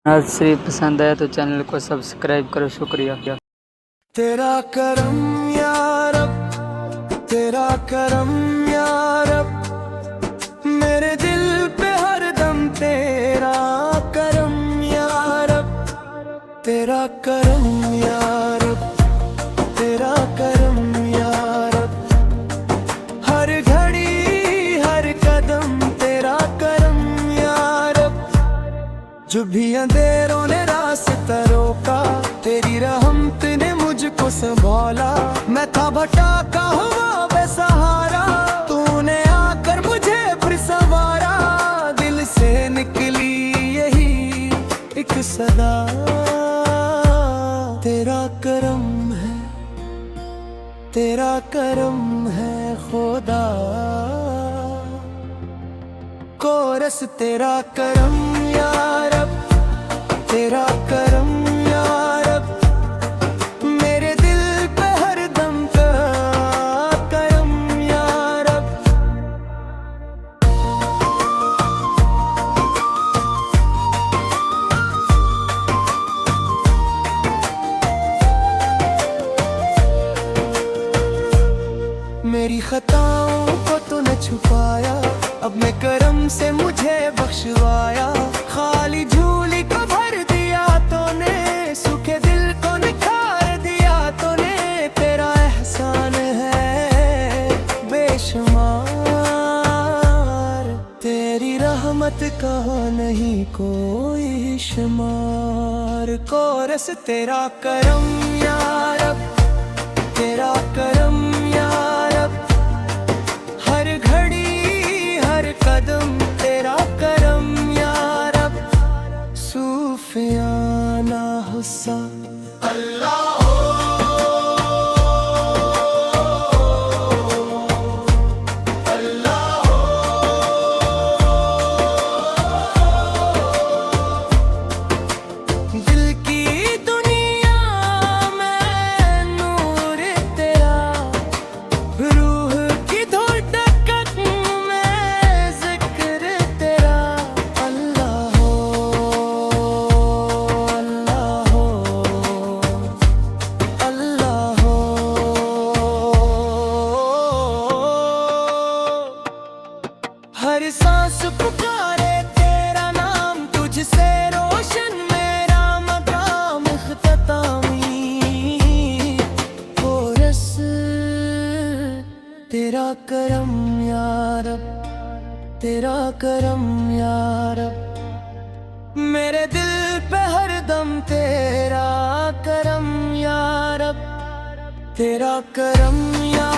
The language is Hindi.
आज सिर्फ पसंद आया तो चैनल को सब्सक्राइब करो। शुक्रिया। तेरा करम या रब, तेरा करम या रब, मेरे दिल पे हरदम तेरा करम या रब, तेरा करम या रब, तेरा करम या रब, हर घड़ी हर कदम तेरा करम या रब, जो भी अंधेरों ने रास्ता रोका तेरी रहमत ने मुझको संभाला। मैं था भटका हुआ बेसहारा, तूने आकर मुझे फिर संवारा। दिल से निकली यही एक सदा, तेरा करम है, तेरा करम है खुदा। कोरस तेरा करम या रब, तेरा करम या रब, मेरे दिल पे हरदम तेरा करम या रब। मेरी खताओं को तूने छुपाया, अब मैं करम से मुझे बख्शवाया। खाली झूली को भर दिया तूने, सूखे दिल को निखार दिया तूने। तेरा एहसान है बेशुमार, तेरी रहमत का नहीं कोई शुमार। कोरस तेरा करम या रब, तेरा करम या रब, हर घड़ी हर कदम तेरा करम या रब। सूफियाना हुस्सा अल्लाह हर सांस पुकारे तेरा नाम, तुझसे रोशन मेरा मकाम इख्तितामी। कोरस तेरा करम या रब, तेरा करम या रब, मेरे दिल पे हरदम तेरा करम या रब, तेरा करम या